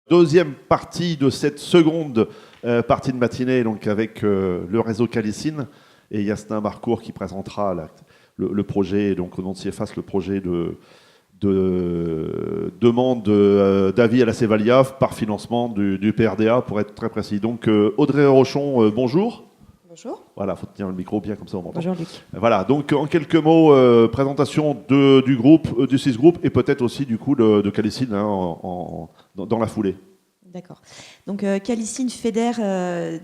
Deuxième partie de cette seconde partie de matinée, donc avec le réseau Calicine et Yasna Marcourt qui présentera le projet, donc au nom de CIEFAS, le projet de demande d'avis à la Cevaliaf par financement du PRDA, pour être très précis. Donc Audrey Rochon, bonjour. Bonjour. Voilà, il faut tenir le micro bien, comme ça on m'entend. Bonjour Luc. Voilà, donc en quelques mots, présentation du groupe, du CIS Group, et peut-être aussi du coup de Calicine dans la foulée. D'accord. Donc Calicine fédère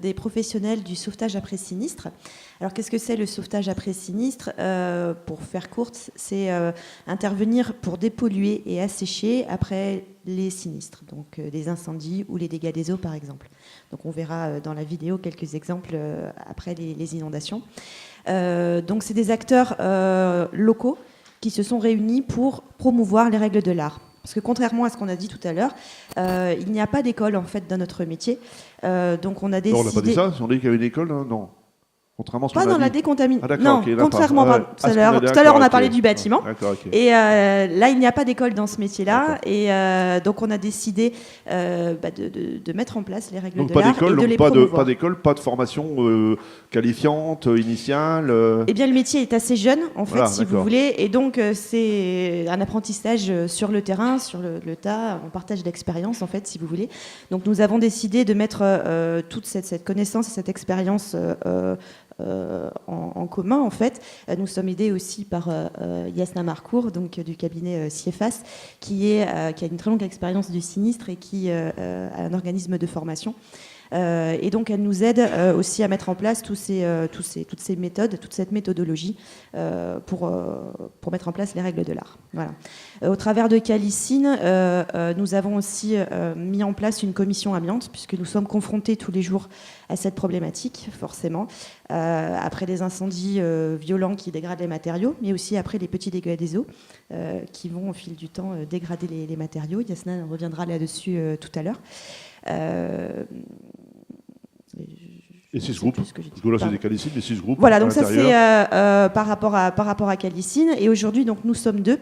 des professionnels du sauvetage après sinistre. Alors qu'est-ce que c'est le sauvetage après sinistre? Pour faire courte, c'est intervenir pour dépolluer et assécher après les sinistres, donc les incendies ou les dégâts des eaux par exemple. Donc on verra dans la vidéo quelques exemples après les inondations. Donc c'est des acteurs locaux qui se sont réunis pour promouvoir les règles de l'art. Parce que contrairement à ce qu'on a dit tout à l'heure, il n'y a pas d'école en fait dans notre métier. Donc on a décidé. Non, on n'a pas dit ça. On a dit qu'il y avait une école, hein, non. Contrairement à ce qu'on a dit. Pas dans la décontamination. Ah, non, okay, contrairement à tout à l'heure. Tout à l'heure, on a parlé du bâtiment. Et là, il n'y a pas d'école dans ce métier-là. Et donc, on a décidé de mettre en place les règles de l'art et de les promouvoir. Pas d'école, pas de formation qualifiante, initiale. Eh bien, le métier est assez jeune, en fait, voilà, si vous voulez. Et donc, c'est un apprentissage sur le terrain, sur le tas, en partage d'expérience, en fait, si vous voulez. Donc, nous avons décidé de mettre toute cette connaissance et cette expérience en commun, en fait. Nous sommes aidés aussi par Yasna Marcourt, donc du cabinet CIEFAS, qui a une très longue expérience du sinistre et qui a un organisme de formation. Et donc, elle nous aide aussi à mettre en place toutes ces méthodes, toute cette méthodologie pour mettre en place les règles de l'art. Voilà. Au travers de Calicine, nous avons aussi mis en place une commission amiante, puisque nous sommes confrontés tous les jours à cette problématique, forcément, après des incendies violents qui dégradent les matériaux, mais aussi après les petits dégâts des eaux qui vont, au fil du temps, dégrader les matériaux. Yasna reviendra là-dessus tout à l'heure. Et CIS Group, parce que là c'est des Calicine, mais CIS Group. Voilà, donc ça c'est par rapport à Calicine. Et aujourd'hui, donc nous sommes deux.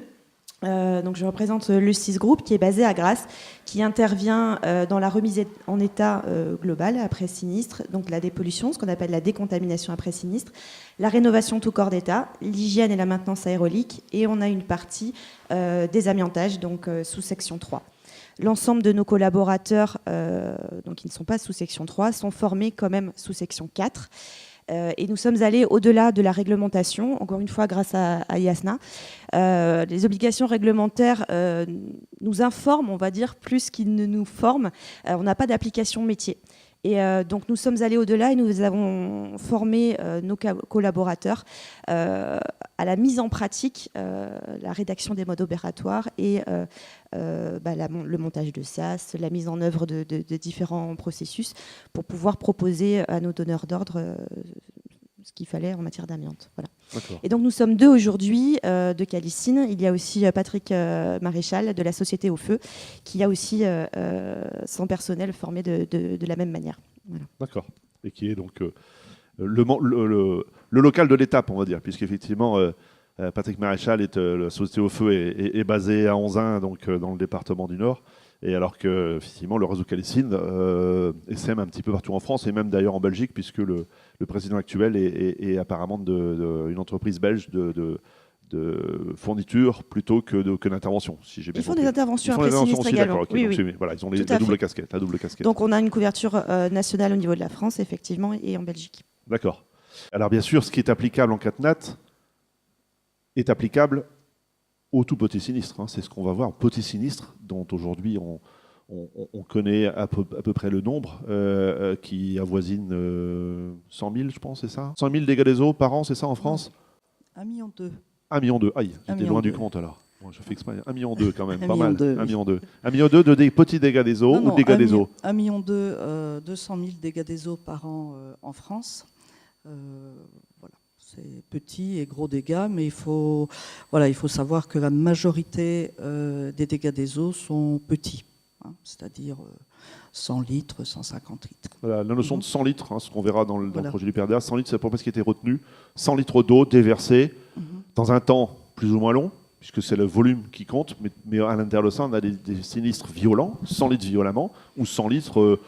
Donc je représente le CIS Group qui est basé à Grasse, qui intervient dans la remise en état globale après sinistre, donc la dépollution, ce qu'on appelle la décontamination après sinistre, la rénovation tout corps d'état, l'hygiène et la maintenance aérolique, et on a une partie désamiantage, donc sous section 3. L'ensemble de nos collaborateurs, donc qui ne sont pas sous section 3, sont formés quand même sous section 4. Et nous sommes allés au-delà de la réglementation, encore une fois grâce à Yasna. Les obligations réglementaires nous informent, on va dire, plus qu'ils ne nous forment. On n'a pas d'application métier. Et donc nous sommes allés au-delà et nous avons formé nos collaborateurs à la mise en pratique, la rédaction des modes opératoires et le montage de SAS, la mise en œuvre de différents processus pour pouvoir proposer à nos donneurs d'ordre ce qu'il fallait en matière d'amiante. Voilà. Et donc nous sommes deux aujourd'hui de Calicine. Il y a aussi Patrick Maréchal de la Société au Feu qui a aussi son personnel formé de la même manière. Voilà. D'accord. Et qui est donc le local de l'étape, on va dire, puisqu'effectivement Patrick Maréchal la Société au Feu est basée à Onzain, donc dans le département du Nord. Et alors que, effectivement, le réseau Calicine essaime un petit peu partout en France, et même d'ailleurs en Belgique, puisque le président actuel est apparemment une entreprise belge de fourniture plutôt que d'intervention, si j'ai bien compris. Ils font des interventions après sinistre également. Okay, oui. Voilà, ils ont la double casquette. Donc on a une couverture nationale au niveau de la France, effectivement, et en Belgique. D'accord. Alors bien sûr, ce qui est applicable en CatNat est applicable au tout petit sinistre, hein. C'est ce qu'on va voir, petit sinistre, dont aujourd'hui on connaît à peu près le nombre, qui avoisine 100 000, je pense, c'est ça 100 000 dégâts des eaux par an, c'est ça en France? 1,2 million. 1,2 million, aïe, j'étais loin du compte alors. Bon, je fais exprès, 1,2 million quand même, pas mal. 1,2 million. 1,2 million de petits dégâts des eaux ou dégâts des eaux 1,2 million, 200 000 dégâts des eaux par an en France. Voilà. C'est petits et gros dégâts, mais il faut savoir que la majorité des dégâts des eaux sont petits, hein, c'est-à-dire 100 litres, 150 litres. Voilà, la notion de 100 litres, hein, ce qu'on verra dans le projet du PRDA, 100 litres, c'est à peu près ce qui a été retenu. 100 litres d'eau déversée dans un temps plus ou moins long, puisque c'est le volume qui compte, mais à l'intérieur de ça, on a des sinistres violents, 100 litres violemment, ou 100 litres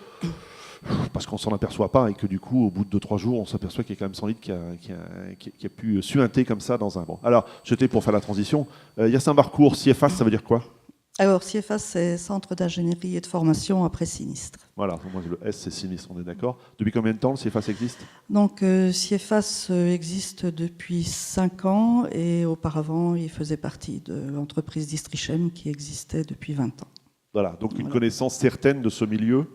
parce qu'on s'en aperçoit pas, et que du coup, au bout de 2-3 jours, on s'aperçoit qu'il y a quand même 100 litres qui a pu suinter comme ça dans un... Bon. Alors, j'étais pour faire la transition. Yacine Barcourt, CIEFAS, ça veut dire quoi? Alors, CIEFAS, c'est Centre d'ingénierie et de formation après sinistre. Voilà, moi le S, c'est sinistre, on est d'accord. Depuis combien de temps le CIEFAS existe? Donc, CIEFAS existe depuis 5 ans, et auparavant, il faisait partie de l'entreprise Districhem qui existait depuis 20 ans. Voilà, donc une connaissance certaine de ce milieu.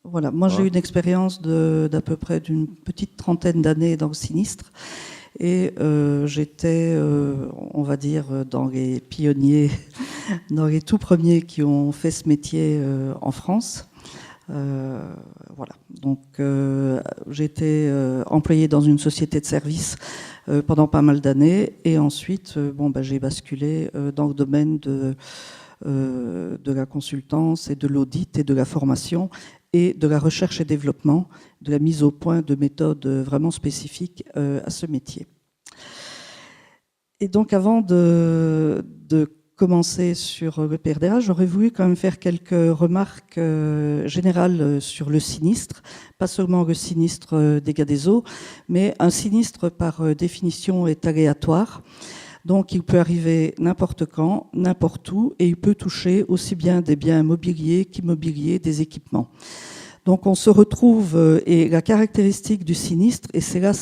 Voilà, moi j'ai eu une expérience d'à peu près d'une petite trentaine d'années dans le sinistre, et j'étais, on va dire, dans les pionniers, dans les tout premiers qui ont fait ce métier en France. Voilà, donc j'étais employée dans une société de services pendant pas mal d'années, et ensuite j'ai basculé dans le domaine de la consultance et de l'audit et de la formation et de la recherche et développement, de la mise au point de méthodes vraiment spécifiques à ce métier. Et donc avant de commencer sur le PRDA, j'aurais voulu quand même faire quelques remarques générales sur le sinistre, pas seulement le sinistre dégâts des eaux, mais un sinistre par définition est aléatoire. Donc il peut arriver n'importe quand, n'importe où, et il peut toucher aussi bien des biens mobiliers qu'immobiliers, des équipements. Donc on se retrouve, et la caractéristique du sinistre, et c'est là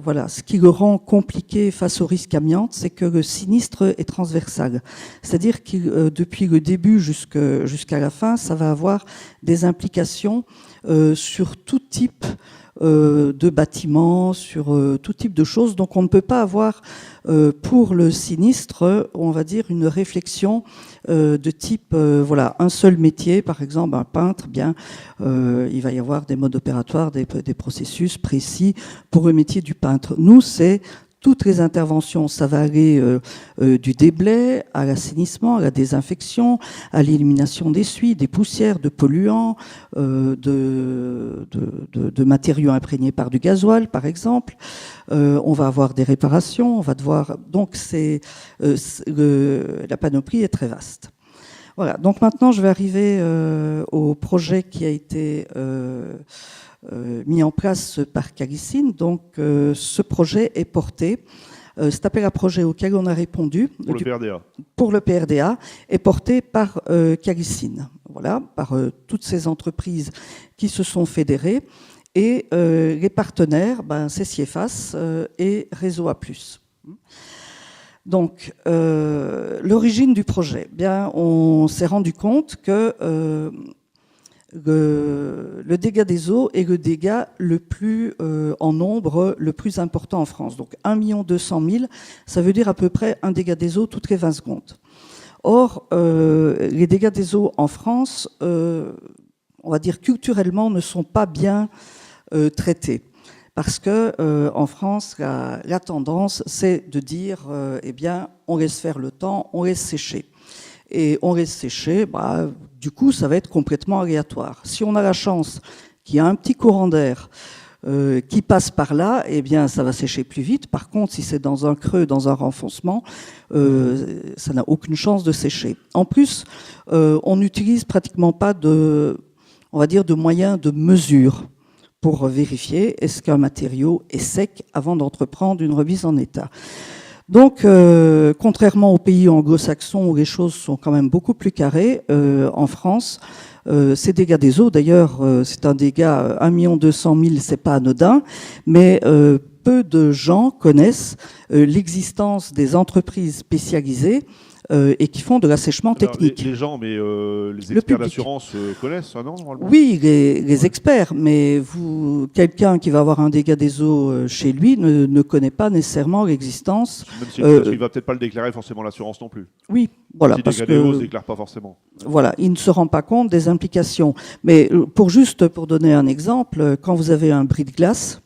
voilà, ce qui le rend compliqué face au risque amiante, c'est que le sinistre est transversal. C'est-à-dire que depuis le début jusqu'à la fin, ça va avoir des implications sur tout type de bâtiments, sur tout type de choses. Donc on ne peut pas avoir pour le sinistre, on va dire, une réflexion de type, voilà, un seul métier, par exemple un peintre, bien, il va y avoir des modes opératoires, des processus précis pour le métier du peintre. Nous, c'est toutes les interventions, ça va aller du déblai à l'assainissement, à la désinfection, à l'élimination des suies, des poussières, de polluants, de matériaux imprégnés par du gasoil, par exemple. On va avoir des réparations, on va devoir... Donc, la panoplie est très vaste. Voilà, donc maintenant, je vais arriver au projet qui a été... mis en place par Calicine. Donc, ce projet est porté. Cet appel à projet auquel on a répondu pour le PRDA est porté par Calicine. Voilà, par toutes ces entreprises qui se sont fédérées. Et les partenaires, c'est CIEFAS et Réseau A+. Donc, l'origine du projet. Bien, on s'est rendu compte que le dégât des eaux est le dégât le plus en nombre, le plus important en France. Donc 1 200 000, ça veut dire à peu près un dégât des eaux toutes les 20 secondes. Or, les dégâts des eaux en France, on va dire culturellement, ne sont pas bien traités. Parce que en France, la tendance, c'est de dire, eh bien, on laisse faire le temps, on laisse sécher. Et on laisse sécher, du coup, ça va être complètement aléatoire. Si on a la chance qu'il y ait un petit courant d'air qui passe par là, eh bien, ça va sécher plus vite. Par contre, si c'est dans un creux, dans un renfoncement, ça n'a aucune chance de sécher. En plus, on n'utilise pratiquement pas de moyens de mesure pour vérifier est-ce qu'un matériau est sec avant d'entreprendre une remise en état. Donc, contrairement aux pays anglo-saxons où les choses sont quand même beaucoup plus carrées, en France, ces dégâts des eaux, d'ailleurs, c'est un dégât 1 200 000, c'est pas anodin, mais peu de gens connaissent l'existence des entreprises spécialisées et qui font de l'assèchement technique. Les gens, mais les experts d'assurance connaissent ça, non, normalement ? Oui, les experts, mais quelqu'un qui va avoir un dégât des eaux chez lui ne connaît pas nécessairement l'existence. Même s'il ne va peut-être pas le déclarer forcément l'assurance non plus. Oui, voilà. Si dégât des eaux, il ne se déclare pas forcément. Voilà, il ne se rend pas compte des implications. Mais pour donner un exemple, quand vous avez un bris de glace,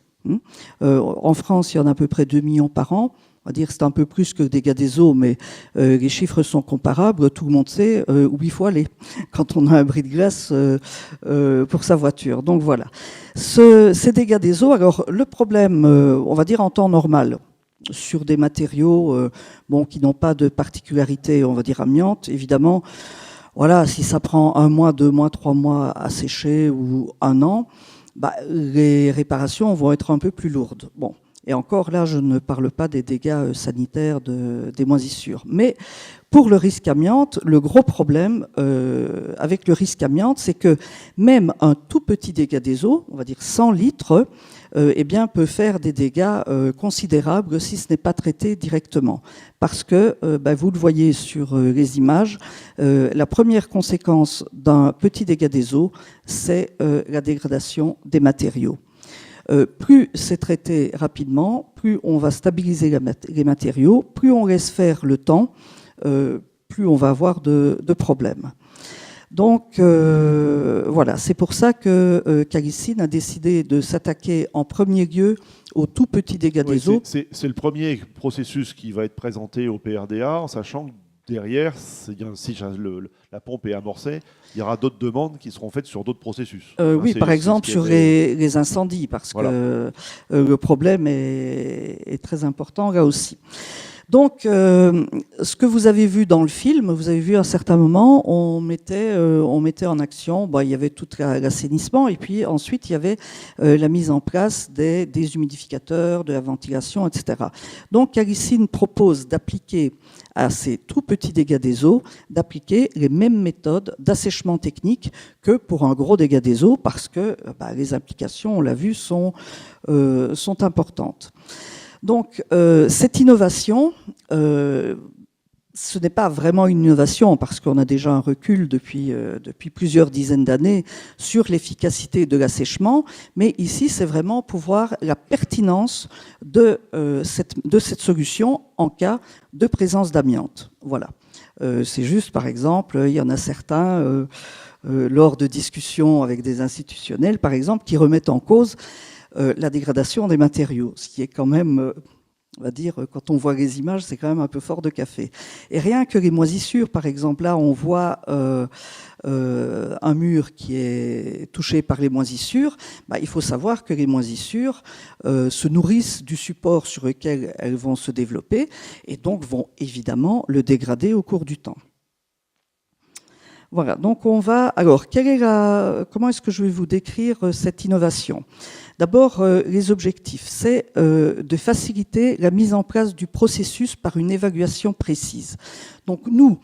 en France, il y en a à peu près 2 millions par an. On va dire que c'est un peu plus que le dégât des eaux, mais les chiffres sont comparables. Tout le monde sait où il faut aller quand on a un bris de glace pour sa voiture. Donc voilà. Ces dégâts des eaux, alors le problème, on va dire en temps normal, sur des matériaux qui n'ont pas de particularité, on va dire, amiante. Évidemment, voilà, si ça prend 1 mois, 2 mois, 3 mois à sécher ou 1 an, les réparations vont être un peu plus lourdes. Bon. Et encore là, je ne parle pas des dégâts sanitaires des moisissures. Mais pour le risque amiante, le gros problème avec le risque amiante, c'est que même un tout petit dégât des eaux, on va dire 100 litres, peut faire des dégâts considérables si ce n'est pas traité directement. Parce que, vous le voyez sur les images, la première conséquence d'un petit dégât des eaux, c'est la dégradation des matériaux. Plus c'est traité rapidement, plus on va stabiliser les matériaux, plus on laisse faire le temps, plus on va avoir de problèmes. Donc voilà, c'est pour ça que Calicine a décidé de s'attaquer en premier lieu aux tout petits dégâts des eaux. C'est le premier processus qui va être présenté au PRDA, en sachant que derrière, si la pompe est amorcée, il y aura d'autres demandes qui seront faites sur d'autres processus. Oui, par exemple sur les incendies, parce que le problème est très important là aussi. Donc, ce que vous avez vu dans le film, vous avez vu à un certain moment, on mettait en action, il y avait tout l'assainissement, et puis ensuite il y avait la mise en place des déshumidificateurs, de la ventilation, etc. Donc, Calicine propose d'appliquer à ces tout petits dégâts des eaux, d'appliquer les mêmes méthodes d'assèchement technique que pour un gros dégât des eaux, parce que les implications, on l'a vu, sont importantes. Donc, cette innovation, ce n'est pas vraiment une innovation parce qu'on a déjà un recul depuis plusieurs dizaines d'années sur l'efficacité de l'assèchement, mais ici, c'est vraiment pour voir la pertinence de cette solution en cas de présence d'amiante. Voilà. C'est juste, par exemple, il y en a certains, lors de discussions avec des institutionnels, par exemple, qui remettent en cause la dégradation des matériaux, ce qui est quand même, on va dire, quand on voit les images, c'est quand même un peu fort de café. Et rien que les moisissures, par exemple, là, on voit un mur qui est touché par les moisissures. Il faut savoir que les moisissures se nourrissent du support sur lequel elles vont se développer et donc vont évidemment le dégrader au cours du temps. Voilà, donc on va... Alors, comment est-ce que je vais vous décrire cette innovation ? D'abord, les objectifs, c'est de faciliter la mise en place du processus par une évaluation précise. Donc nous,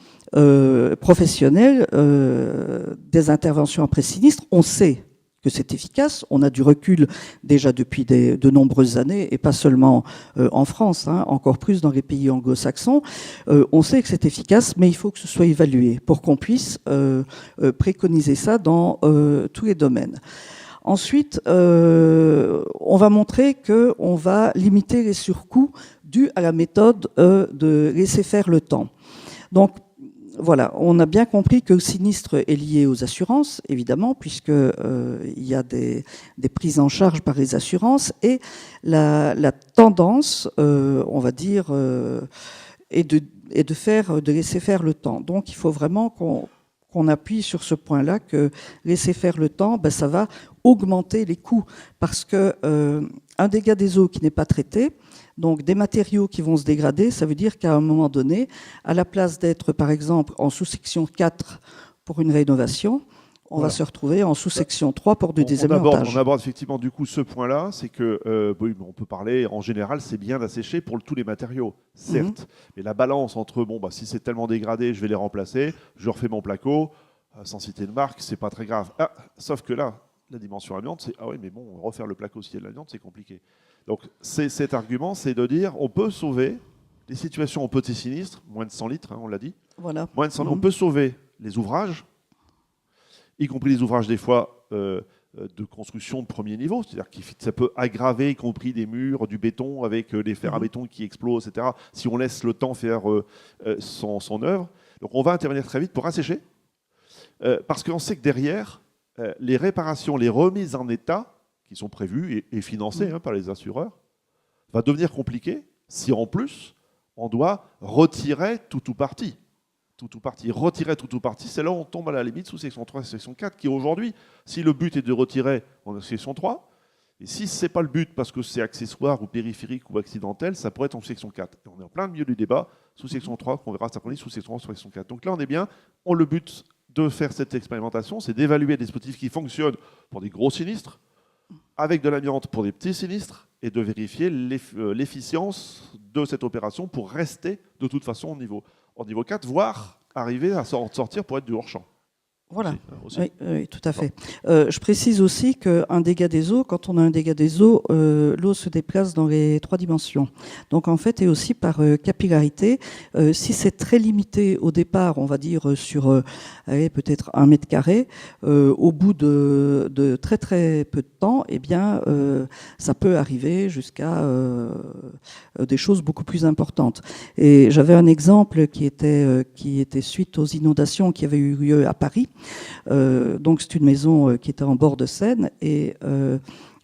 professionnels des interventions après sinistre, on sait que c'est efficace. On a du recul déjà depuis de nombreuses années, et pas seulement en France, encore plus dans les pays anglo-saxons. On sait que c'est efficace, mais il faut que ce soit évalué pour qu'on puisse préconiser ça dans tous les domaines. Ensuite, on va montrer qu'on va limiter les surcoûts dus à la méthode de laisser faire le temps. Donc, voilà, on a bien compris que le sinistre est lié aux assurances, évidemment, puisqu'il y a des prises en charge par les assurances, et la tendance, on va dire, est de laisser faire le temps. Donc, il faut vraiment qu'on appuie sur ce point-là, que laisser faire le temps, ça va augmenter les coûts, parce que un dégât des eaux qui n'est pas traité, donc des matériaux qui vont se dégrader, ça veut dire qu'à un moment donné, à la place d'être par exemple en sous-section 4 pour une rénovation, on va se retrouver en sous-section 3 pour du désamiantage. On aborde effectivement du coup ce point-là, c'est que on peut parler en général, c'est bien d'assécher pour tous les matériaux, certes, mais la balance entre si c'est tellement dégradé, je vais les remplacer, je refais mon placo, sans citer de marque, c'est pas très grave. Sauf que là, la dimension amiante, c'est refaire le placo s'il y a de l'amiante, c'est compliqué. Donc cet argument, c'est de dire on peut sauver les situations en petit sinistre, moins de 100 litres, on l'a dit. Voilà. Moins de 100 litres, on peut sauver les ouvrages, y compris les ouvrages des fois de construction de premier niveau, c'est-à-dire que ça peut aggraver, y compris des murs, du béton avec les fers à béton qui explosent, etc. Si on laisse le temps faire son œuvre. Donc on va intervenir très vite pour assécher, parce qu'on sait que derrière, les réparations, les remises en état qui sont prévues et financées par les assureurs, va devenir compliqué si en plus on doit retirer tout ou partie. Retirer tout ou partie, c'est là où on tombe à la limite sous section 3 et section 4, qui aujourd'hui, si le but est de retirer en section 3, Et si ce n'est pas le but, parce que c'est accessoire ou périphérique ou accidentel, ça pourrait être en sous-section 4. Et on est en plein milieu du débat, sous-section 3, qu'on verra cet après-midi, sous-section 3, sous-section 4. Donc là, on est bien. Le but de faire cette expérimentation, c'est d'évaluer des dispositifs qui fonctionnent pour des gros sinistres, avec de l'amiante pour des petits sinistres, et de vérifier l'efficience de cette opération pour rester de toute façon au niveau 4, voire arriver à sortir pour être du hors-champ. Voilà, Aussi. oui, tout à fait. Je précise aussi qu'un dégât des eaux, quand on a un dégât des eaux, l'eau se déplace dans les 3 dimensions. Donc en fait, et aussi par capillarité, si c'est très limité au départ, on va dire sur peut-être 1 mètre carré, au bout de très très peu de temps, eh bien, ça peut arriver jusqu'à des choses beaucoup plus importantes. Et j'avais un exemple qui était suite aux inondations qui avaient eu lieu à Paris. Donc c'est une maison qui était en bord de Seine et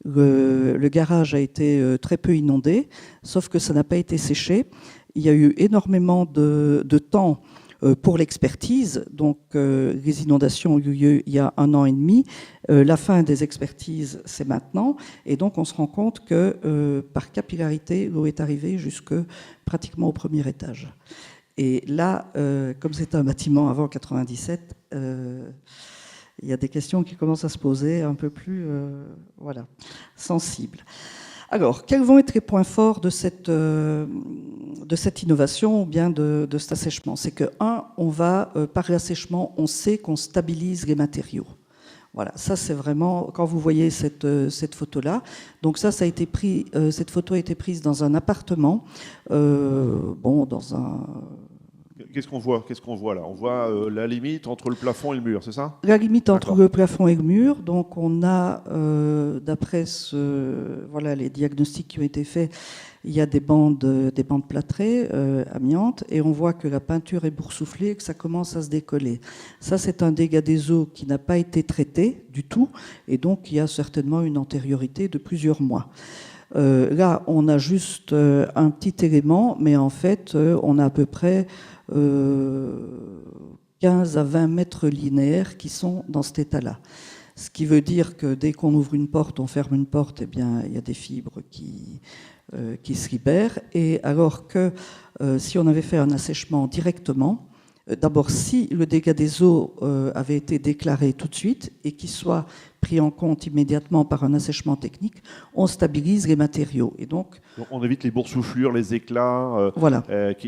le garage a été très peu inondé, sauf que ça n'a pas été séché. Il y a eu énormément de temps pour l'expertise. Donc les inondations ont eu lieu il y a 1 an et demi. La fin des expertises, c'est maintenant. Et donc on se rend compte que par capillarité, l'eau est arrivée jusque pratiquement au 1er étage. Et là, comme c'est un bâtiment avant 97, il y a des questions qui commencent à se poser un peu plus sensibles. Alors, quels vont être les points forts de cette innovation ou bien de cet assèchement? C'est que, par l'assèchement, on sait qu'on stabilise les matériaux. Voilà, ça c'est vraiment, quand vous voyez cette photo-là, donc ça a été pris, cette photo a été prise dans un appartement, Qu'est-ce qu'on voit là? On voit la limite entre le plafond et le mur, c'est ça? La limite entre le plafond et le mur. Donc on a, d'après les diagnostics qui ont été faits, il y a des bandes plâtrées, amiantes, et on voit que la peinture est boursouflée et que ça commence à se décoller. Ça, c'est un dégât des eaux qui n'a pas été traité du tout, et donc il y a certainement une antériorité de plusieurs mois. Là, on a juste un petit élément, mais en fait, on a à peu près 15 à 20 mètres linéaires qui sont dans cet état-là. Ce qui veut dire que dès qu'on ouvre une porte, on ferme une porte, eh bien, il y a des fibres qui se libèrent. Et alors que si on avait fait un assèchement directement, d'abord, si le dégât des eaux avait été déclaré tout de suite et qu'il soit pris en compte immédiatement par un assèchement technique, on stabilise les matériaux. Et donc on évite les boursouflures, les éclats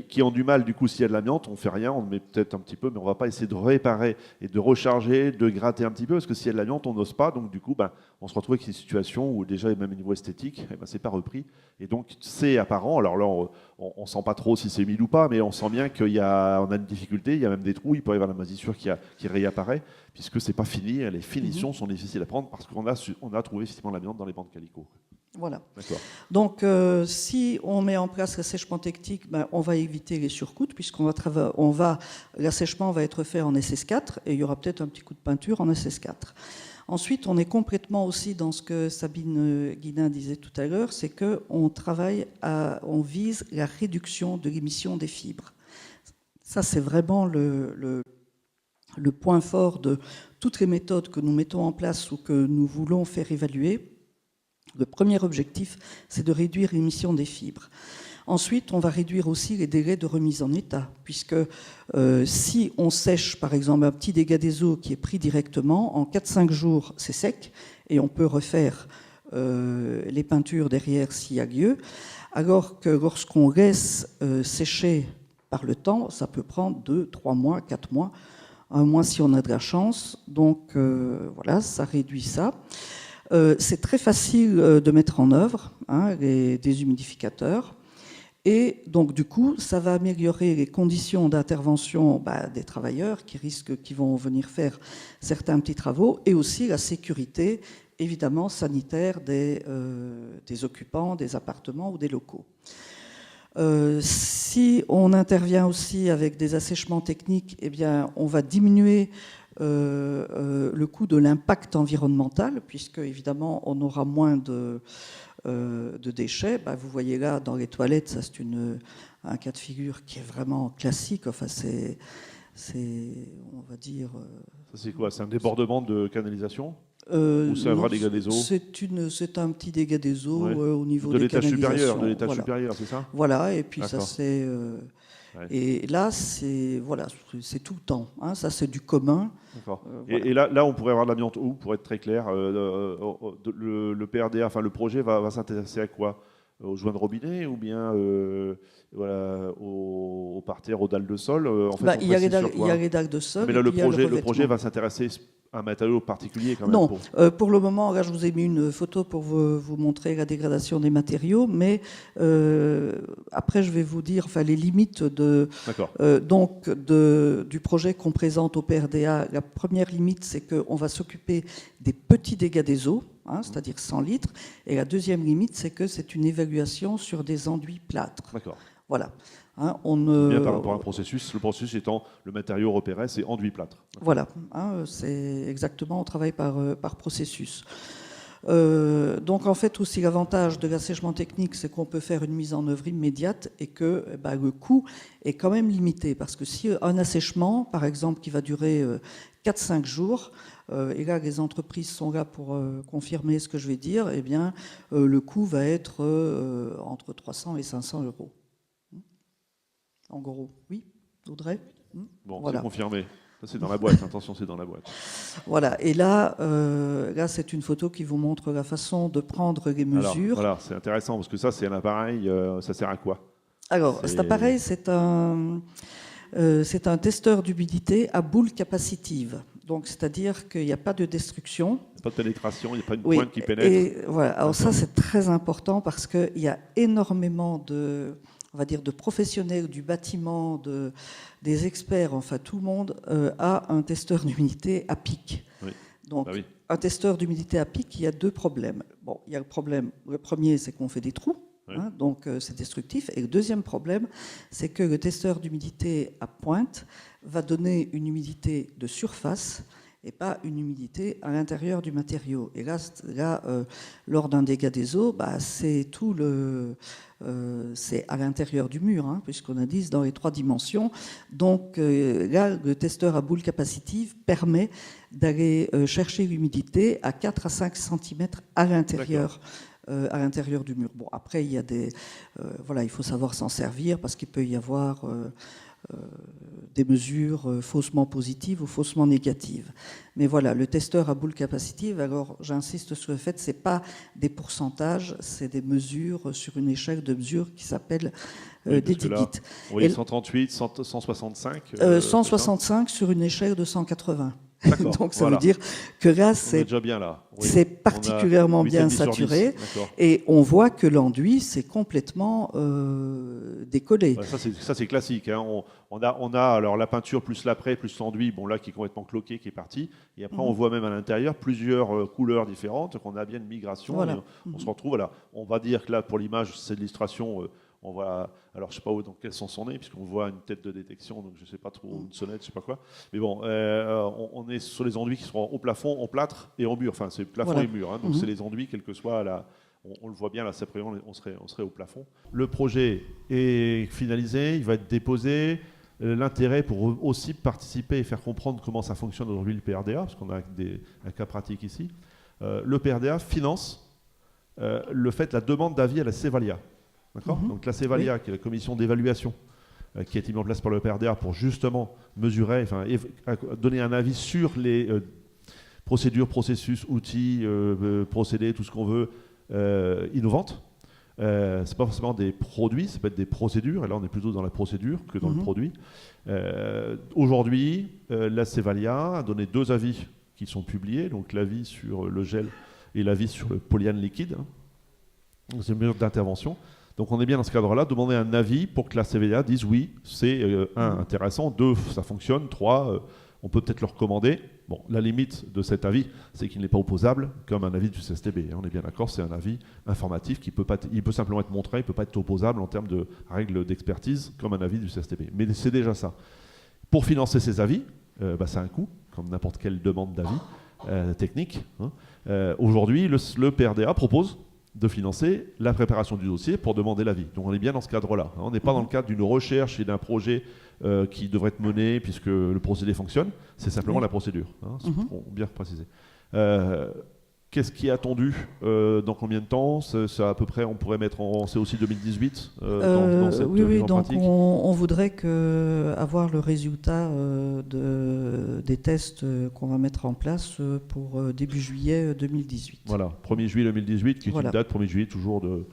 qui ont du mal. Du coup, s'il y a de l'amiante, on ne fait rien, on met peut-être un petit peu, mais on ne va pas essayer de réparer et de recharger, de gratter un petit peu, parce que s'il y a de l'amiante, on n'ose pas. Donc du coup, on se retrouve avec une situation où déjà, même au niveau esthétique, c'est pas repris. Et donc c'est apparent. Alors là, on ne sent pas trop si c'est humide ou pas, mais on sent bien qu'on a une difficulté, il y a même des trous, il peut y avoir la moisissure qui réapparaît, puisque c'est pas fini, les finitions sont difficiles à prendre parce qu'on a trouvé effectivement l'amiante dans les bandes calicot. Voilà. Donc, si on met en place l'assèchement technique, on va éviter les surcoûts, l'assèchement va être fait en SS4 et il y aura peut-être un petit coup de peinture en SS4. Ensuite, on est complètement aussi dans ce que Sabine Guillain disait tout à l'heure, c'est qu'on vise la réduction de l'émission des fibres. Ça, c'est vraiment le point fort de toutes les méthodes que nous mettons en place ou que nous voulons faire évaluer. Le premier objectif, c'est de réduire l'émission des fibres. Ensuite, on va réduire aussi les délais de remise en état, puisque si on sèche, par exemple, un petit dégât des eaux qui est pris directement, en 4-5 jours, c'est sec, et on peut refaire les peintures derrière s'il y a lieu, alors que lorsqu'on laisse sécher par le temps, ça peut prendre 2, 3 mois, 4 mois, 1 mois si on a de la chance. Donc voilà, ça réduit ça. C'est très facile de mettre en œuvre, les déshumidificateurs. Et donc, du coup, ça va améliorer les conditions d'intervention des travailleurs qui vont venir faire certains petits travaux, et aussi la sécurité, évidemment, sanitaire des occupants, des appartements ou des locaux. Si on intervient aussi avec des assèchements techniques, eh bien, on va diminuer le coût de l'impact environnemental, puisque évidemment on aura moins de déchets. Vous voyez là dans les toilettes, ça c'est un cas de figure qui est vraiment classique. Enfin, on va dire. Ça c'est quoi? C'est un débordement de canalisation? Ou c'est un vrai dégât des eaux? C'est un petit dégât des eaux Ouais. au niveau De des l'étage supérieur, canalisations. Voilà. supérieur, c'est ça? Voilà, et puis ça D'accord. c'est... Ouais. Et là, c'est tout le temps. Hein, ça, c'est du commun. D'accord. Voilà. Et là, on pourrait avoir de l'amiante où, pour être très clair, le PRDA, enfin le projet va s'intéresser à quoi? Aux joints de robinet ou bien voilà, au parterre, aux dalles de sol? En fait, on Il y a précise sur quoi? les dalles de sol. Mais là, et puis il y a le projet revêtement. va s'intéresser à un matériau particulier quand même. Non, pour le moment, là, je vous ai mis une photo pour vous montrer la dégradation des matériaux, mais après, je vais vous dire les limites D'accord. du projet qu'on présente au PRDA. La première limite, c'est qu'on va s'occuper des petits dégâts des eaux, c'est-à-dire 100 litres. Et la deuxième limite, c'est que c'est une évaluation sur des enduits plâtres. D'accord. Voilà. Bien par rapport à un processus. Le processus étant le matériau repéré, c'est enduit plâtre. Voilà. C'est exactement, on travaille par processus. Donc en fait aussi l'avantage de l'assèchement technique, c'est qu'on peut faire une mise en œuvre immédiate et que le coût est quand même limité. Parce que si un assèchement, par exemple, qui va durer 4-5 jours, et là les entreprises sont là pour confirmer ce que je vais dire, eh bien le coût va être entre 300 et 500 euros. En gros, oui, Audrey. Bon, Voilà. c'est confirmé. Ça, c'est dans la boîte. Attention, c'est dans la boîte. Voilà. Et là, c'est une photo qui vous montre la façon de prendre les mesures. Alors, voilà, c'est intéressant parce que ça, c'est un appareil. Ça sert à quoi? Alors, cet appareil, c'est un testeur d'humidité à boule capacitive. Donc, c'est-à-dire qu'il n'y a pas de destruction. Il n'y a pas de pénétration, il n'y a pas une pointe qui pénètre. Et voilà. Alors ça, c'est très important parce qu'il y a énormément on va dire, de professionnels du bâtiment, des experts, enfin tout le monde a un testeur d'humidité à pic. Oui. Donc, un testeur d'humidité à pic, il y a deux problèmes. Bon, il y a le problème, le premier, c'est qu'on fait des trous, donc c'est destructif. Et le deuxième problème, c'est que le testeur d'humidité à pointe va donner une humidité de surface et pas une humidité à l'intérieur du matériau. Et là lors d'un dégât des eaux, c'est tout c'est à l'intérieur du mur, puisqu'on a dit dans les 3 dimensions. Donc là, le testeur à boule capacitive permet d'aller chercher l'humidité à 4 à 5 cm à l'intérieur. À l'intérieur du mur. Bon, après, il y a il faut savoir s'en servir parce qu'il peut y avoir des mesures faussement positives ou faussement négatives. Mais voilà, le testeur à boule capacitive, alors j'insiste sur le fait, c'est pas des pourcentages, c'est des mesures sur une échelle de mesure qui s'appelle des digits. Vous voyez 138, 165 165 sur une échelle de 180. Donc ça veut dire que là, c'est déjà bien là. Oui. C'est particulièrement bien saturé. Et on voit que l'enduit, c'est complètement décollé. Ouais, ça, c'est classique. On a alors la peinture plus l'après, plus l'enduit, là, qui est complètement cloqué, qui est parti. Et après, on voit même à l'intérieur plusieurs couleurs différentes. Donc on a bien une migration. Voilà. On se retrouve, voilà. On va dire que là, pour l'image, c'est de l'illustration. On voit, alors je sais pas dans quel sens on est, puisqu'on voit une tête de détection, donc je sais pas trop, une sonnette, je sais pas quoi. Mais bon, on est sur les enduits qui seront au plafond, en plâtre et en mur. Enfin, c'est plafond et mur. Donc c'est les enduits, quel que soit on le voit bien là, c'est après on serait au plafond. Le projet est finalisé, il va être déposé. L'intérêt pour aussi participer et faire comprendre comment ça fonctionne aujourd'hui le PRDA, parce qu'on a un cas pratique ici. Le PRDA finance la demande d'avis à la Cevalia. Donc la Cevalia, qui est la commission d'évaluation qui a été mise en place par le PRDA pour justement mesurer, donner un avis sur les procédures, processus, outils, procédés, tout ce qu'on veut, innovantes. C'est pas forcément des produits, ça peut être des procédures, et là on est plutôt dans la procédure que dans le produit. Aujourd'hui, la Cevalia a donné 2 avis qui sont publiés, donc l'avis sur le gel et l'avis sur le polyane liquide. Donc c'est une mesure d'intervention. Donc on est bien dans ce cadre-là, demander un avis pour que la Cevalia dise oui, c'est 1, intéressant, 2, ça fonctionne, 3, on peut peut-être le recommander. Bon, la limite de cet avis, c'est qu'il n'est pas opposable comme un avis du CSTB. On est bien d'accord, c'est un avis informatif qui il peut simplement être montré, il ne peut pas être opposable en termes de règles d'expertise comme un avis du CSTB. Mais c'est déjà ça. Pour financer ces avis, ça a un coût, comme n'importe quelle demande d'avis technique. Aujourd'hui, le PRDA propose de financer la préparation du dossier pour demander l'avis. Donc on est bien dans ce cadre-là. On n'est pas dans le cadre d'une recherche et d'un projet qui devrait être mené puisque le procédé fonctionne. C'est simplement la procédure. C'est bien précisé. Qu'est-ce qui est attendu dans combien de temps? Ça, à peu près, on pourrait mettre c'est aussi 2018 dans cette oui, mise en donc pratique. on voudrait avoir le résultat des tests qu'on va mettre en place pour début juillet 2018. Voilà, 1er juillet 2018, qui est Voilà. une date, 1er juillet, toujours de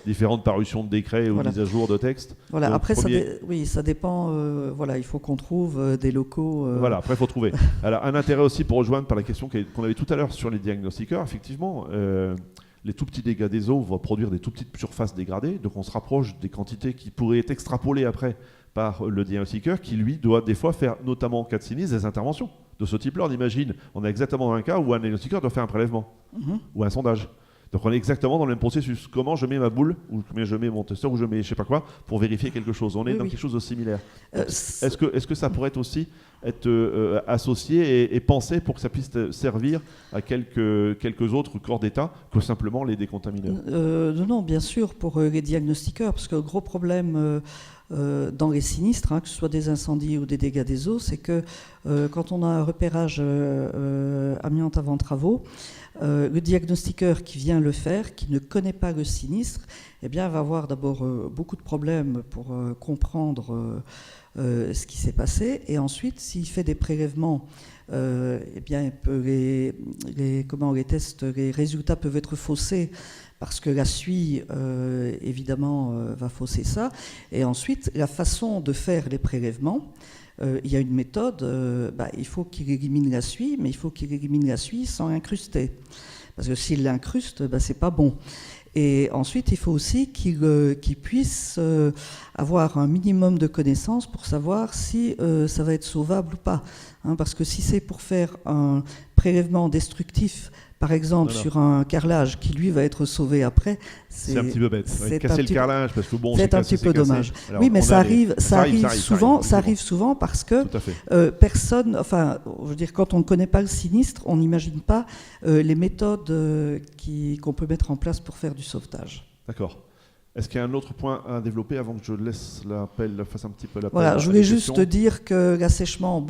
différentes parutions de décrets ou Voilà. mises à jour de textes. Voilà. Donc, Après, premier- ça dépend. Voilà, il faut qu'on trouve des locaux. Voilà, après, il faut trouver. Alors, un intérêt aussi pour rejoindre par la question qu'on avait tout à l'heure sur les diagnostiqueurs, effectivement, les tout petits dégâts des eaux vont produire des tout petites surfaces dégradées, donc on se rapproche des quantités qui pourraient être extrapolées après par le diagnostiqueur, qui lui doit des fois faire, notamment en cas de sinistre, des interventions de ce type-là. On imagine, on est exactement dans un cas où un diagnostiqueur doit faire un prélèvement ou un sondage. Donc on est exactement dans le même processus. Comment je mets ma boule, ou comment je mets mon testeur, ou je mets je sais pas quoi, pour vérifier quelque chose. On est dans quelque chose de similaire. Est-ce que ça pourrait aussi être associé et pensé pour que ça puisse servir à quelques autres corps d'État que simplement les décontamineurs? Non, bien sûr, pour les diagnostiqueurs, parce que le gros problème dans les sinistres, que ce soit des incendies ou des dégâts des eaux, c'est que quand on a un repérage amiante avant travaux, le diagnostiqueur qui vient le faire, qui ne connaît pas le sinistre, eh bien, va avoir d'abord beaucoup de problèmes pour comprendre ce qui s'est passé, et ensuite, s'il fait des prélèvements, eh bien, les tests, les résultats peuvent être faussés parce que la suie, évidemment, va fausser ça. Et ensuite, la façon de faire les prélèvements, il y a une méthode, il faut qu'il élimine la suie, mais il faut qu'il élimine la suie sans l'incruster. Parce que s'il l'incruste, c'est pas bon. Et ensuite, il faut aussi qu'il puisse avoir un minimum de connaissances pour savoir si ça va être sauvable ou pas. Parce que si c'est pour faire un prélèvement destructif, par exemple, sur un carrelage qui, lui, va être sauvé après, c'est un petit peu bête. Casser le carrelage, parce que bon, c'est un petit peu dommage. Alors, oui, mais ça arrive souvent parce que personne, enfin, je veux dire, quand on ne connaît pas le sinistre, on n'imagine pas les méthodes qu'on peut mettre en place pour faire du sauvetage. D'accord. Est-ce qu'il y a un autre point à développer avant que je fasse un petit peu l'appel? Voilà, je voulais juste dire que l'assèchement,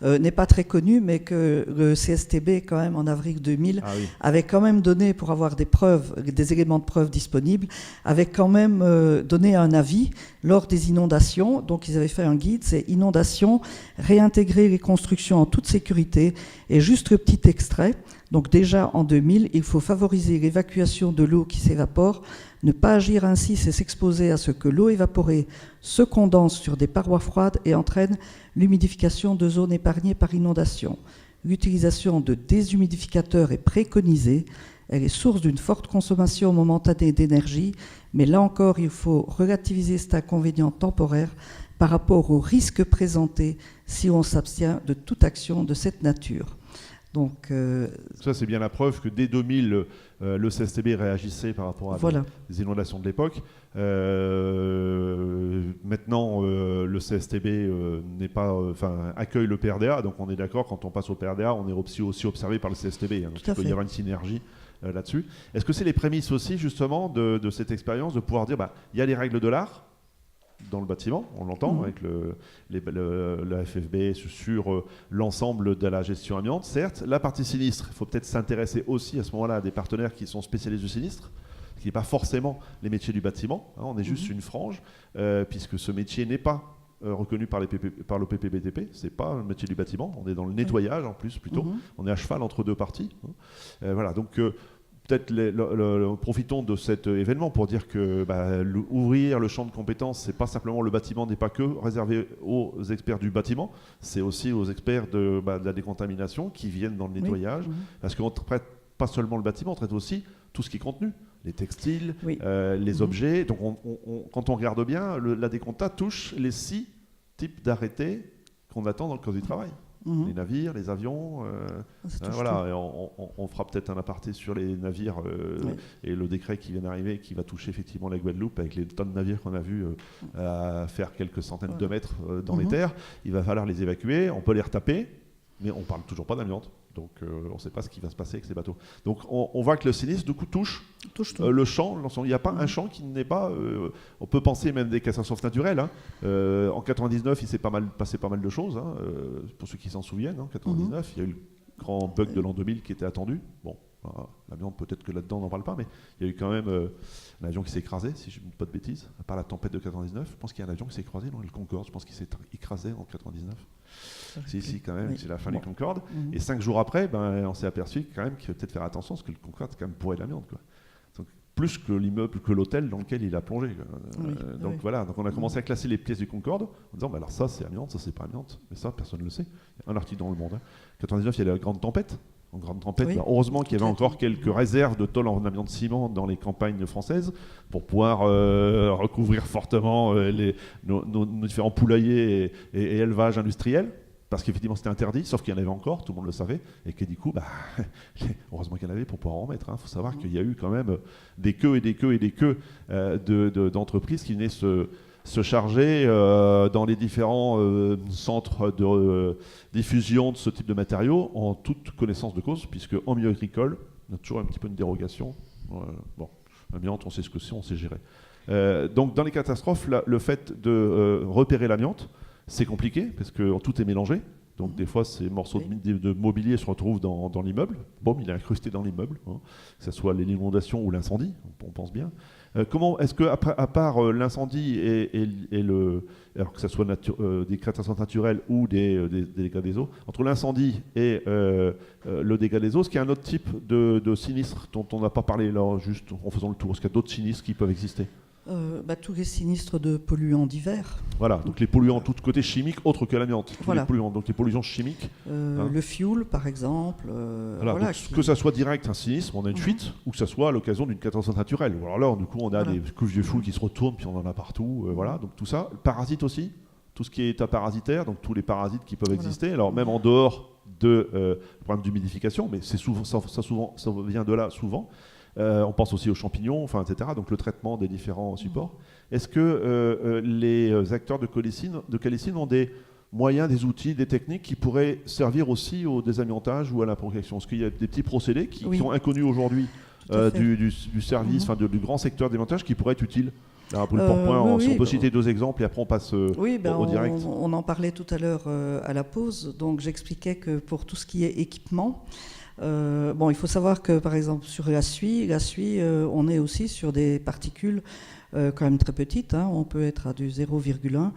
n'est pas très connu, mais que le CSTB, quand même, en avril 2000, avait quand même donné, pour avoir des preuves, des éléments de preuve disponibles, avait quand même donné un avis lors des inondations. Donc, ils avaient fait un guide, c'est inondation, réintégrer les constructions en toute sécurité, et juste le petit extrait. Donc déjà en 2000, il faut favoriser l'évacuation de l'eau qui s'évapore. Ne pas agir ainsi, c'est s'exposer à ce que l'eau évaporée se condense sur des parois froides et entraîne l'humidification de zones épargnées par inondation. L'utilisation de déshumidificateurs est préconisée. Elle est source d'une forte consommation momentanée d'énergie, mais là encore, il faut relativiser cet inconvénient temporaire par rapport aux risques présentés si on s'abstient de toute action de cette nature. Donc, ça, c'est bien la preuve que dès 2000, le CSTB réagissait par rapport à les inondations de l'époque. Maintenant, le CSTB accueille le PRDA, donc on est d'accord, quand on passe au PRDA, on est aussi observé par le CSTB. Donc il peut y avoir une synergie là-dessus. Est-ce que c'est les prémices aussi, justement, de cette expérience, de pouvoir dire, il y a les règles de l'art dans le bâtiment, on l'entend, avec la FFB sur l'ensemble de la gestion amiante, certes. La partie sinistre, il faut peut-être s'intéresser aussi à ce moment-là à des partenaires qui sont spécialistes du sinistre, ce qui n'est pas forcément les métiers du bâtiment, on est juste une frange, puisque ce métier n'est pas reconnu par le PPBTP, c'est pas le métier du bâtiment, on est dans le nettoyage en plus plutôt, on est à cheval entre deux parties. Voilà, donc peut-être profitons de cet événement pour dire que ouvrir le champ de compétences, c'est pas simplement le bâtiment, n'est pas que réservé aux experts du bâtiment, c'est aussi aux experts de la décontamination qui viennent dans le nettoyage, parce qu'on ne traite pas seulement le bâtiment, on traite aussi tout ce qui est contenu, les textiles, les objets. Donc quand on regarde bien, la décompta touche les 6 types d'arrêtés qu'on attend dans le code du travail. Les navires, les avions, voilà. Et on fera peut-être un aparté sur les navires et le décret qui vient d'arriver, qui va toucher effectivement la Guadeloupe avec les tonnes de navires qu'on a vus faire quelques centaines de mètres dans les terres. Il va falloir les évacuer, on peut les retaper, mais on ne parle toujours pas d'amiante. Donc on ne sait pas ce qui va se passer avec ces bateaux. Donc on voit que le sinistre du coup touche le champ. Il n'y a pas un champ qui n'est pas... on peut penser même des catastrophes naturelles. En 99, il s'est passé pas mal de choses. Pour ceux qui s'en souviennent, en 99, il y a eu grand bug de l'an 2000 qui était attendu. Bon, l'amiante, peut-être que là-dedans, on n'en parle pas, mais il y a eu quand même un avion qui s'est écrasé, si je ne dis pas de bêtises, à part la tempête de 99. Je pense qu'il y a un avion qui s'est écrasé, non, le Concorde, je pense qu'il s'est écrasé en 99. Si, quand même, c'est la fin du Concorde. Et 5 jours après, on s'est aperçu quand même qu'il faut peut-être faire attention, parce que le Concorde, c'est quand même bourré de l'amiante, quoi. Donc, plus que l'immeuble, que l'hôtel dans lequel il a plongé. Donc voilà, donc on a commencé à classer les pièces du Concorde en disant, alors ça c'est amiante, ça c'est pas amiante. Mais ça, personne ne le sait. Il y a un article dans Le Monde. 99, il y a la grande tempête. En grande tempête, heureusement qu'il y avait encore quelques réserves de tôle en amiante ciment dans les campagnes françaises pour pouvoir recouvrir fortement nos différents poulaillers et élevages industriels. Parce qu'effectivement c'était interdit, sauf qu'il y en avait encore, tout le monde le savait, et que du coup, heureusement qu'il y en avait pour pouvoir en mettre. Il faut savoir qu'il y a eu quand même des queues et des queues et des queues d'entreprises qui venaient se charger dans les différents centres de diffusion de ce type de matériaux en toute connaissance de cause, puisque en milieu agricole, on a toujours un petit peu une dérogation. L'amiante, on sait ce que c'est, on sait gérer. Donc dans les catastrophes, le fait de repérer l'amiante, c'est compliqué parce que tout est mélangé. Donc des fois, ces morceaux de mobilier se retrouvent dans l'immeuble. Il est incrusté dans l'immeuble, que ce soit l'inondation ou l'incendie, on pense bien. Comment est-ce que, à part l'incendie alors que ce soit des catastrophes naturelles ou des dégâts des eaux, entre l'incendie et le dégât des eaux, est-ce qu'il y a un autre type de sinistre dont on n'a pas parlé là, juste en faisant le tour? Est-ce qu'il y a d'autres sinistres qui peuvent exister? Tous les sinistres de polluants divers. Voilà, donc les polluants, tout côté chimique, autre que l'amiante. Voilà. Les polluants, donc les pollutions chimiques. Le fioul, par exemple. Donc, que ça soit direct, un sinistre, on a une fuite, ou que ça soit à l'occasion d'une catastrophe naturelle. Alors là, du coup, on a des couches de fioul qui se retournent, puis on en a partout. Donc tout ça. Parasites aussi, tout ce qui est état parasitaire, donc tous les parasites qui peuvent exister. Alors même en dehors de problème d'humidification, mais c'est souvent, ça vient de là souvent. On pense aussi aux champignons, etc. Donc le traitement des différents supports. Est-ce que les acteurs de Calicine ont des moyens, des outils, des techniques qui pourraient servir aussi au désamiantage ou à la protection? Est-ce qu'il y a des petits procédés qui sont inconnus aujourd'hui du service, du grand secteur démontage qui pourraient être utiles? Là, si on peut citer 2 exemples et après on passe au direct. On en parlait tout à l'heure à la pause. Donc j'expliquais que pour tout ce qui est équipement, il faut savoir que par exemple sur la suie, on est aussi sur des particules quand même très petites. On peut être à du 0,1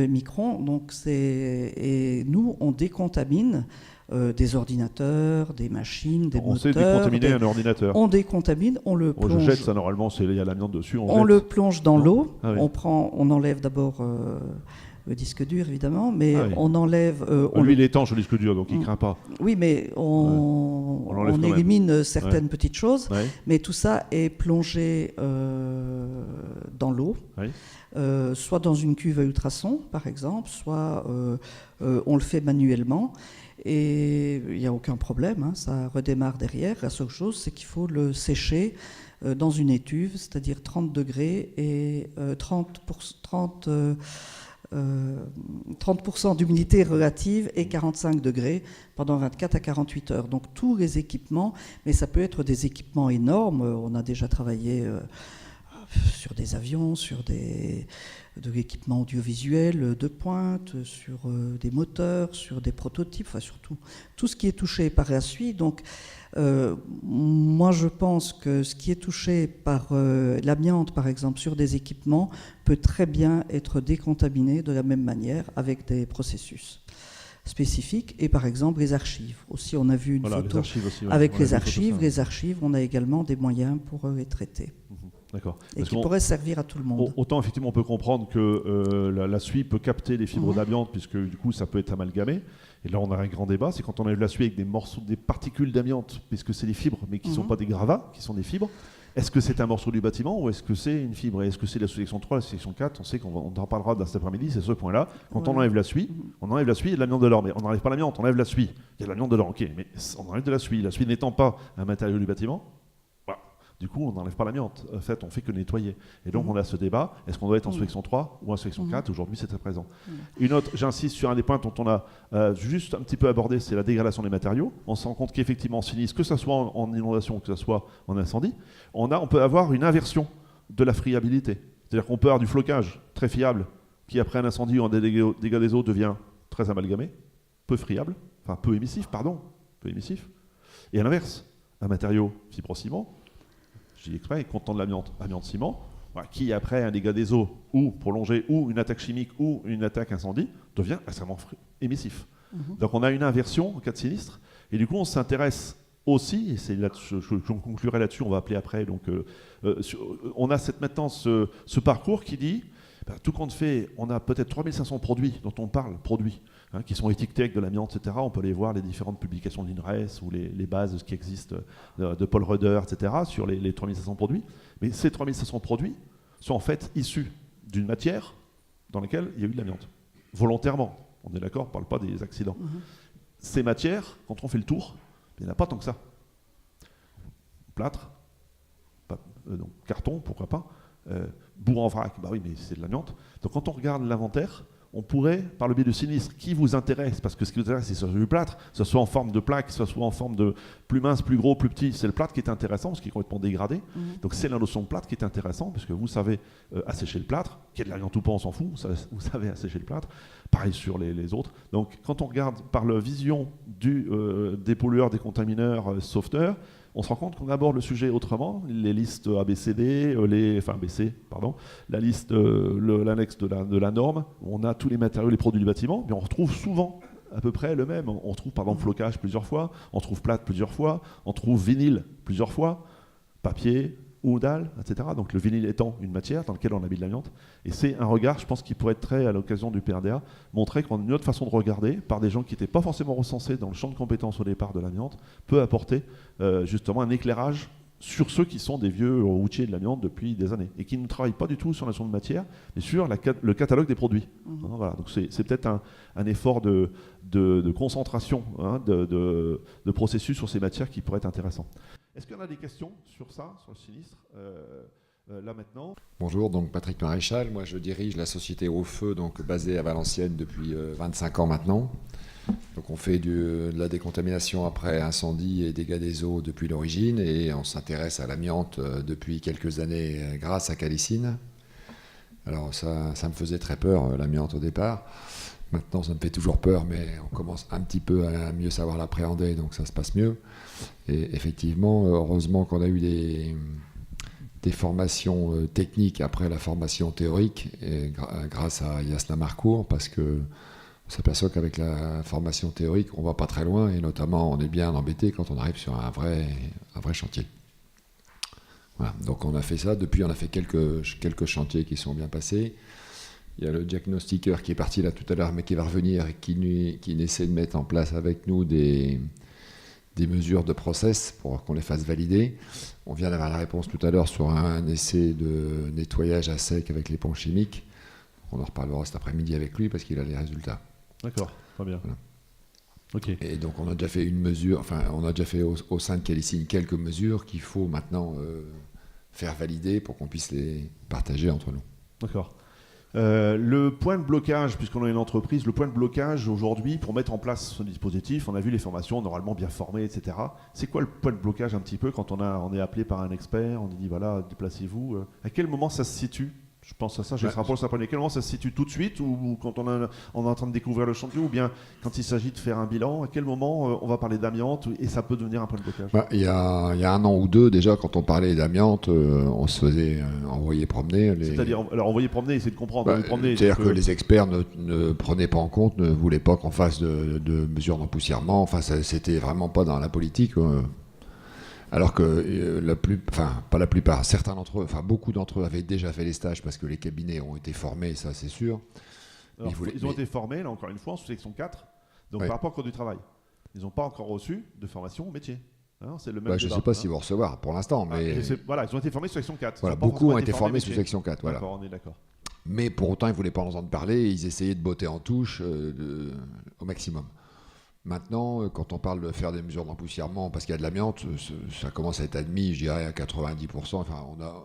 micron. Donc et nous, on décontamine des ordinateurs, des machines, des moteurs. On sait décontaminer un ordinateur. On décontamine, on le plonge. Je jette ça normalement, il y a l'amiante dessus. On le plonge dans l'eau. Oui. On enlève d'abord le disque dur évidemment, mais on enlève. Lui, il est étanche le disque dur, donc il ne craint pas. Oui, mais on élimine certaines petites choses, mais tout ça est plongé dans l'eau. Oui. Soit dans une cuve à ultrasons, par exemple, soit on le fait manuellement. Et il n'y a aucun problème, ça redémarre derrière. La seule chose, c'est qu'il faut le sécher dans une étuve, c'est-à-dire 30 degrés et 30% d'humidité relative et 45 degrés pendant 24 à 48 heures. Donc tous les équipements, mais ça peut être des équipements énormes. On a déjà travaillé sur des avions, sur de l'équipement audiovisuel de pointe, sur des moteurs, sur des prototypes, surtout tout ce qui est touché par la suie. Donc moi je pense que ce qui est touché par l'amiante par exemple sur des équipements peut très bien être décontaminé de la même manière avec des processus spécifiques. Et par exemple les archives aussi, on a vu une photo avec les archives, on a également des moyens pour les traiter. D'accord. Et qui pourrait servir à tout le monde. Autant effectivement on peut comprendre que la suie peut capter les fibres d'amiante, puisque du coup ça peut être amalgamé. Et là on a un grand débat, c'est quand on enlève la suie avec des particules d'amiante, puisque c'est des fibres mais qui ne sont pas des gravats, qui sont des fibres. Est-ce que c'est un morceau du bâtiment ou est-ce que c'est une fibre? Et est-ce que c'est la section 3, la section 4? On sait qu'on en parlera dans cet après-midi, c'est ce point-là. Quand on enlève la suie, et de l'amiante dedans. Mais on n'enlève pas l'amiante, on enlève la suie. Il y a de l'amiante dedans, ok, mais on enlève de la suie. La suie n'étant pas un matériau du bâtiment, du coup, on n'enlève pas l'amiante. En fait, on fait que nettoyer. Et donc, on a ce débat. Est-ce qu'on doit être en section 3 ou en section 4? Aujourd'hui, c'est très présent. Une autre, j'insiste sur un des points dont on a juste un petit peu abordé, c'est la dégradation des matériaux. On se rend compte qu'effectivement, en sinistre, que ce soit en inondation, que ce soit en incendie, on peut avoir une inversion de la friabilité. C'est-à-dire qu'on peut avoir du flocage très fiable qui, après un incendie ou un dégât des eaux, devient très amalgamé, peu friable, peu émissif, pardon. peu émissif. Et à l'inverse, un matériau fibrociment, je dis exprès, contenant de l'amiante, amiante-ciment, voilà, qui après un dégât des eaux ou prolongé ou une attaque chimique ou une attaque incendie devient extrêmement émissif. Donc on a une inversion en cas de sinistre et du coup on s'intéresse aussi, et c'est là, je conclurai là-dessus, on va appeler après, donc on a maintenant ce parcours qui dit, tout compte fait, on a peut-être 3500 produits dont on parle, produits, qui sont étiquetés avec de l'amiante, etc. On peut aller voir les différentes publications de l'INRES ou les bases qui existent de Paul Röder, etc. sur les 3500 produits. Mais ces 3500 produits sont en fait issus d'une matière dans laquelle il y a eu de l'amiante. Volontairement, on est d'accord, on ne parle pas des accidents. Ces matières, quand on fait le tour, il n'y en a pas tant que ça. Plâtre, donc carton, pourquoi pas, bourre en vrac, bah oui, mais c'est de l'amiante. Donc quand on regarde l'inventaire, on pourrait, par le biais de sinistres qui vous intéresse, parce que ce qui vous intéresse, c'est sur du plâtre, que ce soit en forme de plaque, que ce soit en forme de plus mince, plus gros, plus petit, c'est le plâtre qui est intéressant, parce qu'il est complètement dégradé. Donc c'est la notion de plâtre qui est intéressant, parce que vous savez assécher le plâtre, qu'il y ait de l'amiante ou pas, on s'en fout, vous savez assécher le plâtre. Pareil sur les autres. Donc quand on regarde par la vision des pollueurs, des contamineurs, sauveteurs, on se rend compte qu'on aborde le sujet autrement. Les listes ABCD, la liste, l'annexe de la norme, on a tous les matériaux, les produits du bâtiment, mais on retrouve souvent à peu près le même. On trouve par exemple flocage plusieurs fois, on trouve plâtre plusieurs fois, on trouve vinyle plusieurs fois, papier ou dalle, etc. Donc le vinyle étant une matière dans laquelle on a mis de l'amiante. Et c'est un regard, je pense, qui pourrait être très, à l'occasion du PRDA, montrer qu'on a une autre façon de regarder, par des gens qui n'étaient pas forcément recensés dans le champ de compétences au départ de l'amiante, peut apporter justement un éclairage sur ceux qui sont des vieux routiers de l'amiante depuis des années, et qui ne travaillent pas du tout sur la notion de matière, mais sur le catalogue des produits. Voilà. Donc c'est peut-être un effort de concentration, de processus sur ces matières qui pourrait être intéressant. Est-ce qu'il y en a des questions sur ça, sur le sinistre là maintenant? Bonjour, donc Patrick Maréchal, moi je dirige la société Au Feu, donc basée à Valenciennes depuis 25 ans maintenant. Donc on fait de la décontamination après incendie et dégâts des eaux depuis l'origine, et on s'intéresse à l'amiante depuis quelques années grâce à Calicine. Alors ça me faisait très peur, l'amiante au départ. Maintenant ça me fait toujours peur, mais on commence un petit peu à mieux savoir l'appréhender, donc ça se passe mieux. Et effectivement, heureusement qu'on a eu des formations techniques après la formation théorique, et grâce à Yasna Marcourt, parce que on s'aperçoit qu'avec la formation théorique, on ne va pas très loin, et notamment on est bien embêté quand on arrive sur un vrai chantier. Voilà. Donc on a fait ça, depuis on a fait quelques chantiers qui sont bien passés. Il y a le diagnostiqueur qui est parti là tout à l'heure, mais qui va revenir et qui essaie de mettre en place avec nous des mesures de process pour qu'on les fasse valider. On vient d'avoir la réponse tout à l'heure sur un essai de nettoyage à sec avec l'éponge chimique. On en reparlera cet après-midi avec lui parce qu'il a les résultats. D'accord, très bien. Voilà. Ok. Et donc on a déjà fait une mesure, enfin on a déjà fait au sein de Calicine quelques mesures qu'il faut maintenant faire valider pour qu'on puisse les partager entre nous. D'accord. Le point de blocage, puisqu'on a une entreprise, le point de blocage aujourd'hui pour mettre en place ce dispositif, on a vu les formations normalement bien formées, etc. C'est quoi le point de blocage un petit peu quand on est appelé par un expert, on dit voilà, déplacez-vous. À quel moment ça se situe? Je pense à ça, j'ai ce rapport, ça à quel moment ça se situe tout de suite, ou quand on est en train de découvrir le chantier, ou bien quand il s'agit de faire un bilan, à quel moment on va parler d'amiante et ça peut devenir un point de blocage? Il y a un an ou deux déjà, quand on parlait d'amiante, on se faisait envoyer promener. C'est-à-dire, alors envoyer promener, essayer de comprendre. C'est-à-dire que les experts ne prenaient pas en compte, ne voulaient pas qu'on fasse de mesures d'empoussièrement, enfin c'était vraiment pas dans la politique. Alors que pas la plupart, certains d'entre eux, enfin beaucoup d'entre eux avaient déjà fait les stages parce que les cabinets ont été formés, ça c'est sûr. Alors, ils ont été formés, là encore une fois, en sous-section 4, donc par rapport au code du travail. Ils n'ont pas encore reçu de formation au métier. Hein, c'est le même je ne sais pas s'ils vont recevoir pour l'instant, mais... Voilà, ils ont été formés sous section 4. Voilà, beaucoup ont été formés sous section 4. Voilà. D'accord, on est d'accord. Mais pour autant, ils ne voulaient pas en entendre parler, et ils essayaient de botter en touche au maximum. Maintenant, quand on parle de faire des mesures d'empoussièrement, parce qu'il y a de l'amiante, ça commence à être admis, je dirais, à 90%. Enfin, on a,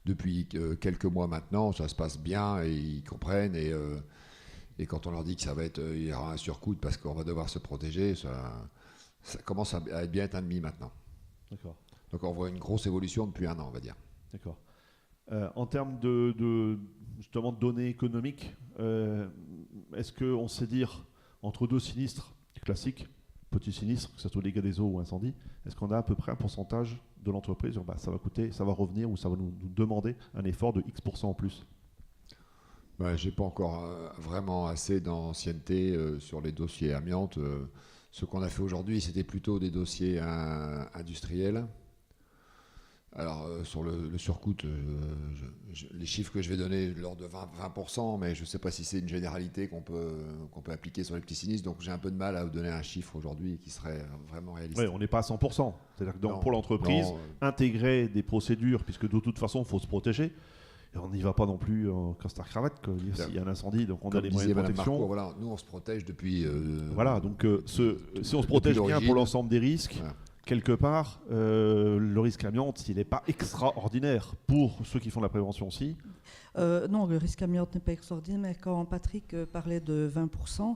depuis quelques mois maintenant, ça se passe bien, et ils comprennent. Et quand on leur dit que il y aura un surcoût parce qu'on va devoir se protéger, ça commence à bien être admis maintenant. D'accord. Donc on voit une grosse évolution depuis un an, on va dire. D'accord. En termes justement de données économiques, est-ce qu'on sait dire, entre deux sinistres classiques, petit sinistre, que ce soit dégâts des eaux ou incendie, est-ce qu'on a à peu près un pourcentage de l'entreprise, bah, ça va coûter, ça va revenir ou ça va nous demander un effort de X% en plus? Bah, j'ai pas encore vraiment assez d'ancienneté sur les dossiers amiante. Ce qu'on a fait aujourd'hui, c'était plutôt des dossiers industriels. Alors, sur le surcoût, les chiffres que je vais donner, l'ordre de 20%, mais je ne sais pas si c'est une généralité qu'on peut appliquer sur les petits sinistres, donc j'ai un peu de mal à vous donner un chiffre aujourd'hui qui serait vraiment réaliste. Oui, on n'est pas à 100%. C'est-à-dire que Non, pour l'entreprise, non, intégrer des procédures, puisque de toute façon, il faut se protéger. Et on n'y va pas non plus en costard-cravate. S'il y a un incendie, donc on a les moyens de protection. Marcourt, voilà, nous, on se protège depuis... voilà, donc si on se protège bien pour l'ensemble des risques... Voilà. Quelque part, le risque amiante, il n'est pas extraordinaire pour ceux qui font la prévention aussi. Non, le risque amiante n'est pas extraordinaire, mais quand Patrick parlait de 20%,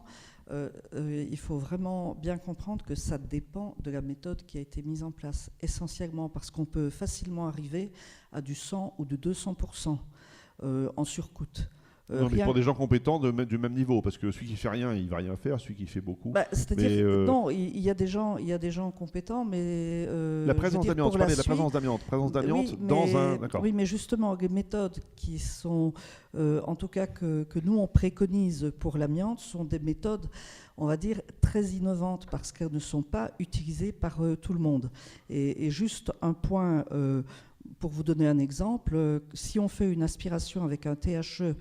il faut vraiment bien comprendre que ça dépend de la méthode qui a été mise en place, essentiellement parce qu'on peut facilement arriver à du 100 ou de 200% en surcoût. Non, mais pour des gens compétents du même niveau, parce que celui qui fait rien, il va rien faire, celui qui fait beaucoup. Bah, c'est-à-dire, non, il y a des gens compétents, mais la présence d'amiante, je parlais de la présence d'amiante, oui, dans un. D'accord. Oui, mais justement, les méthodes qui sont, en tout cas que nous on préconise pour l'amiante, sont des méthodes, on va dire, très innovantes parce qu'elles ne sont pas utilisées par tout le monde. Et juste un point. Pour vous donner un exemple, si on fait une aspiration avec un THE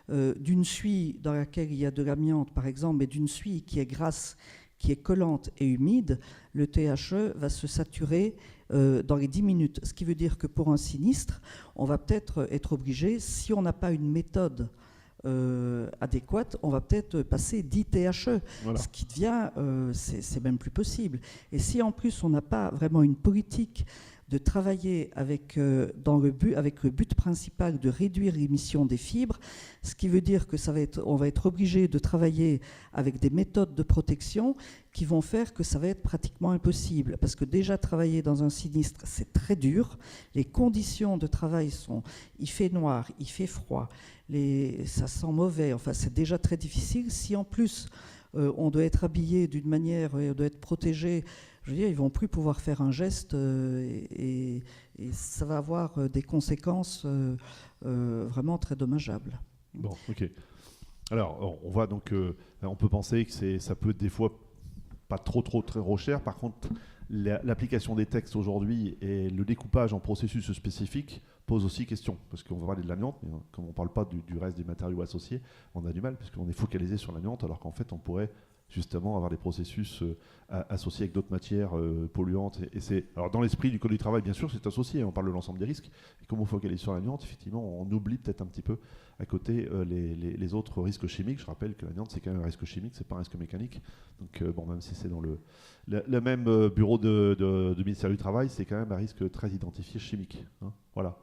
d'une suie dans laquelle il y a de l'amiante, par exemple, mais d'une suie qui est grasse, qui est collante et humide, le THE va se saturer dans les 10 minutes. Ce qui veut dire que pour un sinistre, on va peut-être être obligé, si on n'a pas une méthode adéquate, on va peut-être passer 10 THE, voilà. Ce qui devient, c'est même plus possible. Et si en plus on n'a pas vraiment une politique de travailler avec le but principal de réduire l'émission des fibres, ce qui veut dire que on va être obligé de travailler avec des méthodes de protection qui vont faire que ça va être pratiquement impossible. Parce que déjà travailler dans un sinistre, c'est très dur. Les conditions de travail sont, il fait noir, il fait froid, ça sent mauvais, enfin c'est déjà très difficile. Si en plus on doit être habillé d'une manière, on doit être protégé, je veux dire, ils ne vont plus pouvoir faire un geste et ça va avoir des conséquences vraiment très dommageables. Bon, ok. Alors, on voit donc, on peut penser que ça peut être des fois pas trop cher. Par contre, l'application des textes aujourd'hui et le découpage en processus spécifiques pose aussi question. Parce qu'on va parler de l'amiante, mais comme on ne parle pas du reste des matériaux associés, on a du mal, parce qu'on est focalisé sur l'amiante, alors qu'en fait, on pourrait justement avoir des processus associés avec d'autres matières polluantes. Alors dans l'esprit du Code du travail, bien sûr, c'est associé, on parle de l'ensemble des risques. Et comme on focalise sur l'amiante, effectivement, on oublie peut-être un petit peu à côté les autres risques chimiques. Je rappelle que l'amiante, c'est quand même un risque chimique, c'est pas un risque mécanique. Donc bon, même si c'est dans le même bureau du ministère du Travail, c'est quand même un risque très identifié chimique. Hein, voilà.